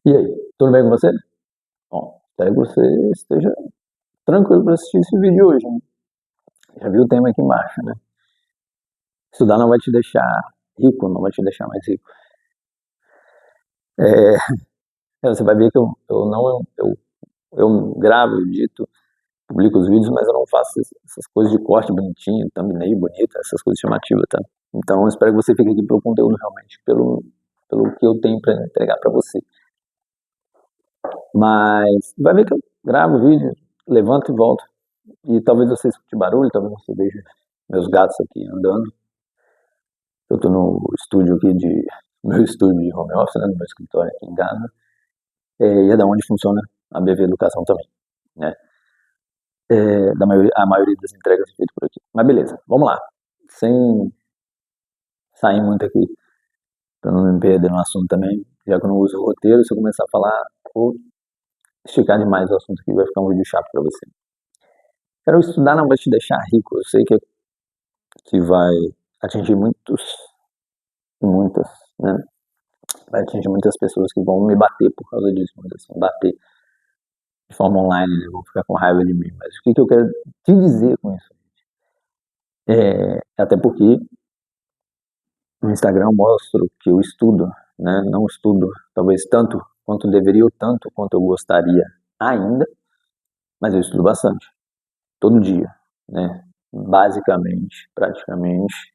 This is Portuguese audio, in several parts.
E aí, tudo bem com você? Bom, espero que você esteja tranquilo para assistir esse vídeo hoje, né? Já viu o tema aqui embaixo, né? Estudar não vai te deixar rico, não vai te deixar mais rico. É, você vai ver que eu gravo, edito, publico os vídeos, mas eu não faço essas coisas de corte bonitinho, thumbnail bonita, essas coisas chamativas, tá? Então, eu espero que você fique aqui pelo conteúdo realmente, pelo que eu tenho para entregar para você. Mas vai ver que eu gravo vídeo, levanto e volto. E talvez você escute barulho, talvez você veja meus gatos aqui andando. Eu estou no estúdio aqui meu estúdio de home office, né, no meu escritório aqui em casa. E é da onde funciona a BV Educação também, né? A maioria das entregas é feita por aqui. Mas beleza, vamos lá. Sem sair muito aqui, para não me perder no assunto também, já que eu não uso o roteiro, se eu começar a falar, vou esticar demais o assunto aqui, vai ficar um vídeo chato para você. Quero estudar não vai te deixar rico. Eu sei que vai atingir muitas, né? Vai atingir muitas pessoas que vão me bater por causa disso, vamos dizer assim, bater de forma online, né? Vão ficar com raiva de mim. Mas o que eu quero te dizer com isso? Até porque no Instagram eu mostro que eu estudo, né? Não estudo talvez tanto quanto deveria ou tanto quanto eu gostaria ainda, mas eu estudo bastante, todo dia, né? Basicamente, praticamente,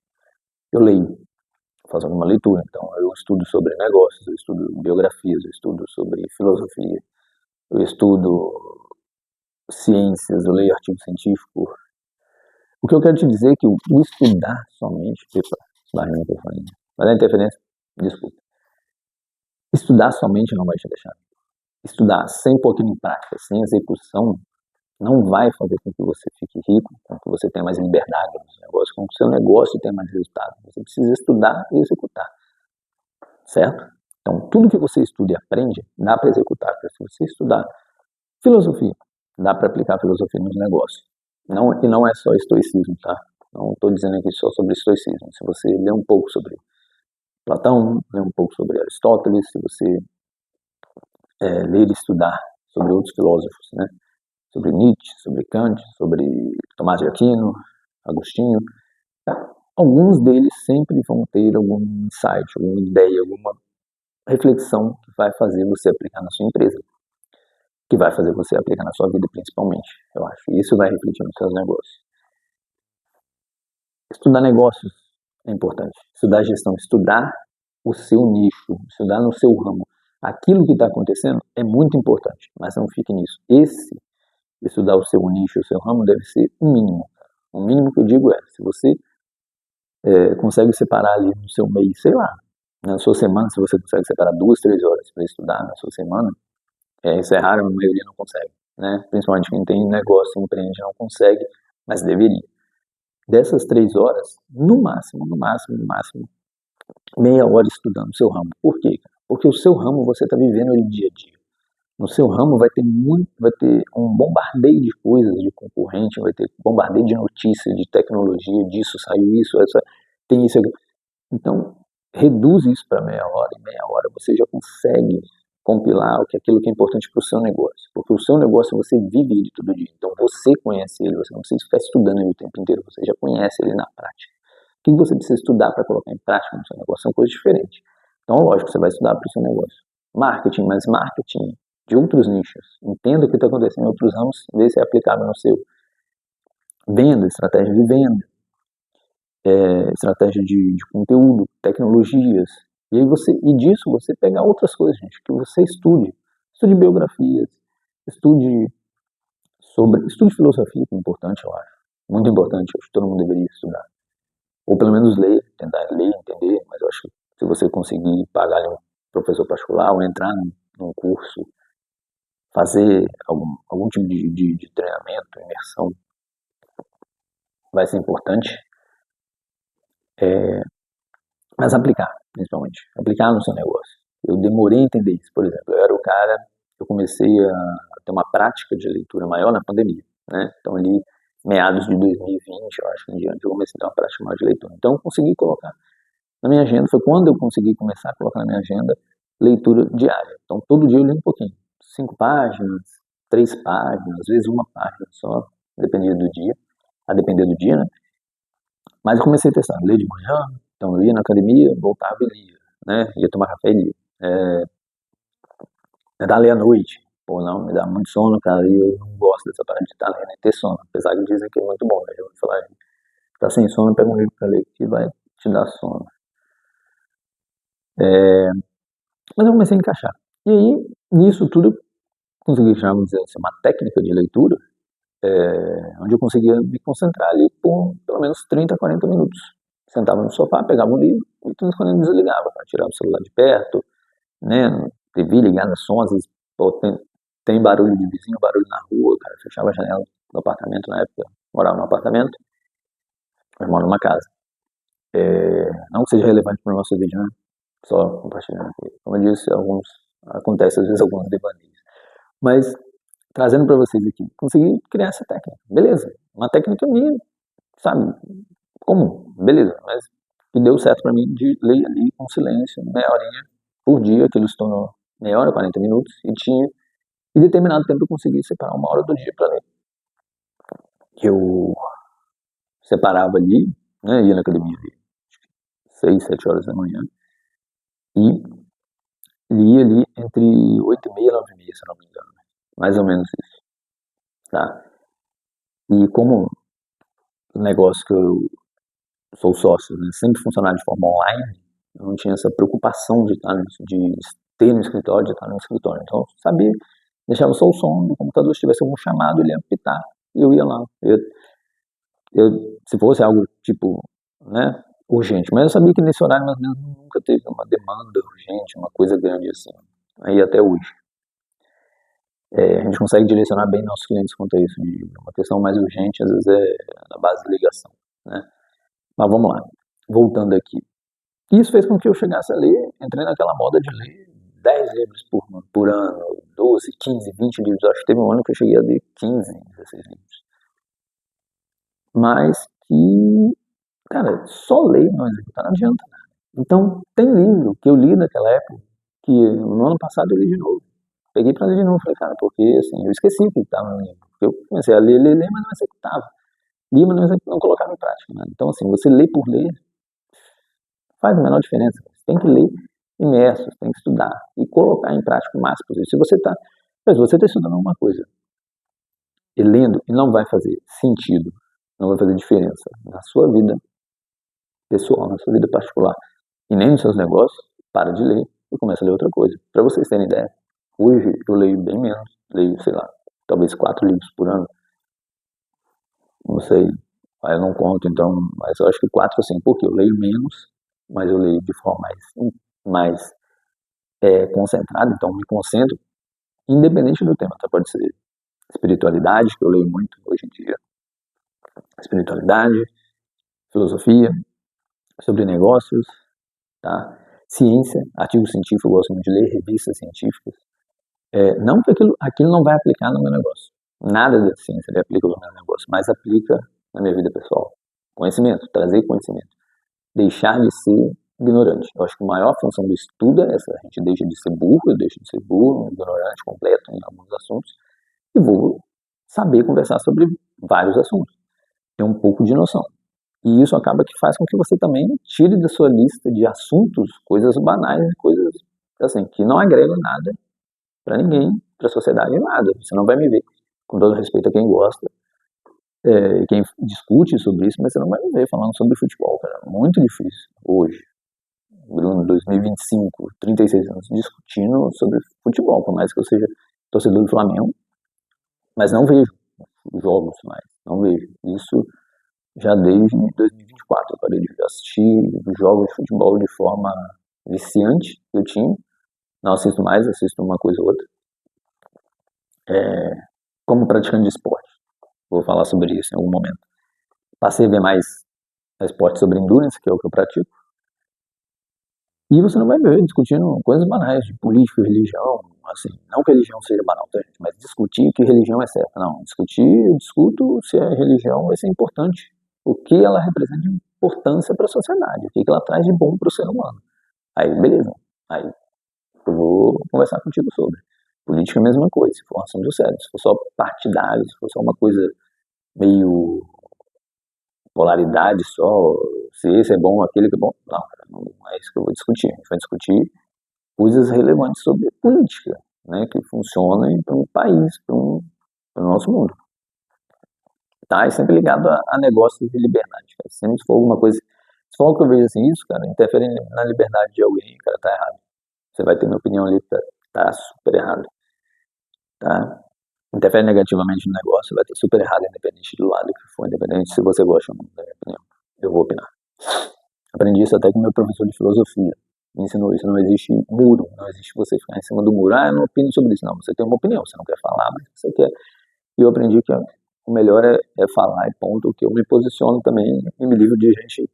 eu leio, faço alguma leitura. Então, eu estudo sobre negócios, eu estudo biografias, eu estudo sobre filosofia, eu estudo ciências, eu leio artigo científico. O que eu quero te dizer é que o estudar somente... Vai dar interferência? Desculpa. Estudar somente não vai te deixar. Estudar sem pouquinho em prática, sem execução, não vai fazer com que você fique rico, com que você tenha mais liberdade nos negócios, com que o seu negócio tenha mais resultado. Você precisa estudar e executar, certo? Então, tudo que você estuda e aprende, dá para executar. Se você estudar filosofia, dá para aplicar filosofia nos negócios. E não é só estoicismo, tá? Não estou dizendo aqui só sobre estoicismo. Se você ler um pouco sobre Platão, ler um pouco sobre Aristóteles, se você ler e estudar sobre outros filósofos, né? Sobre Nietzsche, sobre Kant, sobre Tomás de Aquino, Agostinho, tá? Alguns deles sempre vão ter algum insight, alguma ideia, alguma reflexão que vai fazer você aplicar na sua empresa, que vai fazer você aplicar na sua vida principalmente, eu acho. E isso vai refletir nos seus negócios. Estudar negócios é importante. Estudar gestão, estudar o seu nicho, estudar no seu ramo. Aquilo que está acontecendo é muito importante, mas não fique nisso. Estudar o seu nicho, o seu ramo deve ser o mínimo. O mínimo que eu digo se você consegue separar ali no seu mês, sei lá, na sua semana, se você consegue separar 2, 3 horas para estudar na sua semana, isso é raro, a maioria não consegue, né? Principalmente quem tem negócio, empreende, não consegue, mas deveria. Dessas 3 horas, no máximo, meia hora estudando o seu ramo. Por quê? Porque o seu ramo você está vivendo ele dia a dia. No seu ramo vai ter um bombardeio de coisas, de concorrente, vai ter bombardeio de notícias, de tecnologia, disso, saiu isso, tem isso aqui. Então, reduz isso para meia hora, e meia hora você já consegue compilar aquilo que é importante para o seu negócio. Porque o seu negócio você vive ele todo dia. Então, você conhece ele, você não precisa ficar estudando ele o tempo inteiro, você já conhece ele na prática. O que você precisa estudar para colocar em prática no seu negócio são coisas diferentes. Então, lógico, você vai estudar para o seu negócio. Marketing, mas marketing de outros nichos. Entenda o que está acontecendo em outros ramos, vê se é aplicável no seu. Venda, estratégia de venda, estratégia de conteúdo, tecnologias. E disso você pegar outras coisas, gente, que você estude. Estude biografias, estude filosofia, que é importante, eu acho. Muito importante, eu acho que todo mundo deveria estudar. Ou pelo menos ler, tentar ler, entender, mas eu acho que se você conseguir pagar um professor particular ou entrar num curso, fazer algum tipo de treinamento, imersão, vai ser importante. Mas aplicar, principalmente. Aplicar no seu negócio. Eu demorei a entender isso. Por exemplo, eu comecei a ter uma prática de leitura maior na pandemia, né? Então, ali, meados de 2020, eu acho que em diante, eu comecei a ter uma prática maior de leitura. Então, eu consegui colocar na minha agenda, foi quando eu consegui começar a colocar na minha agenda leitura diária. Então, Então, todo dia eu li um pouquinho. 5 páginas, 3 páginas, às vezes uma página só, dependia do dia, a depender do dia, né? Mas eu comecei a testar, ler de manhã, então eu ia na academia, voltava e lia, né? Ia tomar café e lia. Tentar ler à noite, pô, não, me dá muito sono, cara, e eu não gosto dessa parada de estar lendo e ter sono, apesar que dizem que é muito bom, né? Eu vou falar, tá sem sono, pega um livro pra ler, que vai te dar sono. Mas eu comecei a encaixar. E aí, nisso tudo, consegui, vamos dizer assim, uma técnica de leitura, onde eu conseguia me concentrar ali por pelo menos 30, 40 minutos. Sentava no sofá, pegava um livro e tudo quando eu desligava, para tirar o celular de perto, né? TV ligada, som, às vezes, pô, tem barulho de vizinho, barulho na rua, cara, fechava a janela do apartamento na época, morava num apartamento, mas moro numa casa. Não que seja relevante para o nosso vídeo, né? Só compartilhando aqui. Como eu disse, acontece às vezes alguns devaneios. Mas, trazendo para vocês aqui, consegui criar essa técnica. Beleza, uma técnica minha, sabe, comum, beleza, mas que deu certo para mim de ler ali com silêncio, meia horinha por dia, aquilo se tornou meia hora, 40 minutos, e tinha, em determinado tempo eu consegui separar uma hora do dia para ler. Que eu separava ali, né, ia na academia ali, 6, 7 horas da manhã, e lia ali entre 8 e meia e 9 e meia, se não me engano, mais ou menos isso, tá? E como o negócio que eu sou sócio, né, sempre funcionar de forma online, eu não tinha essa preocupação de ter no escritório, de estar no escritório. Então, eu sabia, deixava só o som do computador, se tivesse algum chamado, ele ia apitar, e eu ia lá. Se fosse algo, tipo, né, urgente, mas eu sabia que nesse horário, mais ou menos, nunca teve uma demanda urgente, uma coisa grande assim, aí até hoje. A gente consegue direcionar bem nossos clientes quanto a isso, de uma questão mais urgente, às vezes é na base de ligação, né? Mas vamos lá, voltando aqui. Isso fez com que eu chegasse a ler, entrei naquela moda de ler 10 livros por ano, 12, 15, 20 livros. Acho que teve um ano que eu cheguei a ler 15, 16 livros. Mas que, cara, só ler não executar não adianta. Então, tem livro que eu li naquela época, que no ano passado eu li de novo. Peguei pra ler de novo, falei, cara, porque assim, eu esqueci o que estava no livro. Eu comecei a ler, mas não executava. Li, mas não colocava em prática. Né? Então, assim, você lê por ler, faz a menor diferença. Você tem que ler imerso, você tem que estudar e colocar em prática o máximo possível. Se você está estudando alguma coisa e lendo e não vai fazer sentido, não vai fazer diferença na sua vida pessoal, na sua vida particular e nem nos seus negócios, para de ler e começa a ler outra coisa. Para vocês terem ideia, hoje eu leio bem menos, leio, sei lá, talvez 4 livros por ano, não sei, eu não conto, então, mas eu acho que 4 assim, porque eu leio menos, mas eu leio de forma mais concentrada, então me concentro, independente do tema, tá? Pode ser espiritualidade, que eu leio muito hoje em dia, espiritualidade, filosofia, sobre negócios, tá? Ciência, artigo científico, eu gosto muito de ler, revistas científicas. Não que aquilo não vai aplicar no meu negócio, nada da ciência ele aplica no meu negócio, mas aplica na minha vida pessoal. Conhecimento, trazer conhecimento, deixar de ser ignorante. Eu acho que a maior função do estudo é essa, a gente deixa de ser burro, eu deixo de ser burro, ignorante completo em alguns assuntos, e vou saber conversar sobre vários assuntos, ter um pouco de noção. E isso acaba que faz com que você também tire da sua lista de assuntos coisas banais, coisas assim, que não agregam nada para ninguém, para a sociedade, nada. Você não vai me ver, com todo respeito a quem gosta, quem discute sobre isso, mas você não vai me ver falando sobre futebol, cara. Muito difícil hoje. Bruno, 2025, 36 anos, discutindo sobre futebol, por mais que eu seja torcedor do Flamengo, mas não vejo jogos mais, não vejo. Isso já desde 2024, eu parei de assistir jogos de futebol de forma viciante, eu tinha, não assisto mais, assisto uma coisa ou outra. Como praticante de esporte, vou falar sobre isso em algum momento. Passei a ver mais esporte sobre endurance, que é o que eu pratico, e você não vai ver discutindo coisas banais de política, religião, assim, não que a religião seja banal, tá, gente? Mas discutir que religião é certa, não. Eu discuto se a religião vai ser importante, o que ela representa de importância para a sociedade, o que ela traz de bom para o ser humano. Aí, beleza. Aí eu vou vou conversar contigo sobre. Política é a mesma coisa, se for um assunto sério, se for só partidário, se for só uma coisa meio polaridade só, se esse é bom, aquele que é bom, não, cara, não é isso que eu vou discutir. A gente vai discutir coisas relevantes sobre política, né, que funcionem para um país, para o nosso mundo. Tá? E sempre ligado a negócios de liberdade, cara. Sempre se for alguma coisa, se for algo que eu vejo assim, isso, cara, interfere na liberdade de alguém, cara, tá errado. Você vai ter minha opinião ali, tá super errado, tá? Interfere negativamente no negócio, vai ter super errado, independente do lado que for, independente se você gosta ou não da minha opinião. Eu vou opinar. Aprendi isso até com meu professor de filosofia. Me ensinou isso. Não existe muro, não existe você ficar em cima do muro. Ah, eu não opino sobre isso. Não, você tem uma opinião, você não quer falar, mas você quer. E eu aprendi que o melhor é falar e ponto, que eu me posiciono também e me livro de gente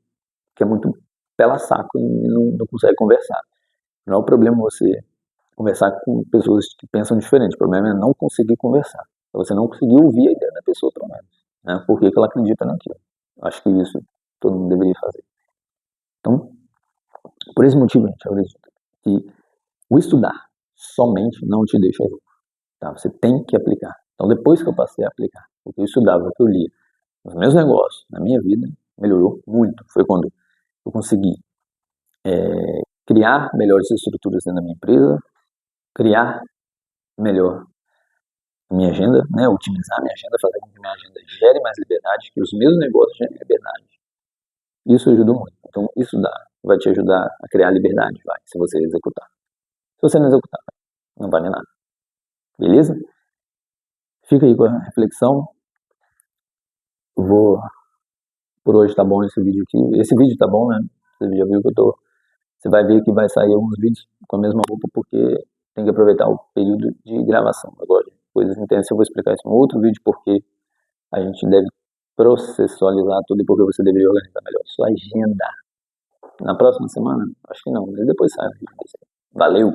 que é muito pela saco e não consegue conversar. Não é o problema você conversar com pessoas que pensam diferente, o problema é não conseguir conversar. É você não conseguir ouvir a ideia da pessoa, pelo menos. Né? Por que ela acredita naquilo. Acho que isso todo mundo deveria fazer. Então, por esse motivo, gente, eu acredito que o estudar somente não te deixa rico. Tá? Você tem que aplicar. Então, depois que eu passei a aplicar, o que eu estudava, o que eu lia, nos meus negócios, na minha vida, melhorou muito. Foi quando eu consegui criar melhores estruturas dentro da minha empresa, criar melhor minha agenda, né, otimizar minha agenda, fazer com que minha agenda gere mais liberdade, que os meus negócios gerem liberdade. Isso ajudou muito. Então, estudar vai te ajudar a criar liberdade, vai, se você executar. Se você não executar, não vale nada. Beleza? Fica aí com a reflexão. Por hoje tá bom esse vídeo aqui. Esse vídeo tá bom, né? Você já viu que você vai ver que vai sair alguns vídeos com a mesma roupa, porque tem que aproveitar o período de gravação. Agora, coisas intensas, eu vou explicar isso em outro vídeo, porque a gente deve processualizar tudo e porque você deveria organizar melhor sua agenda. Na próxima semana? Acho que não, mas depois sai o vídeo desse. Valeu!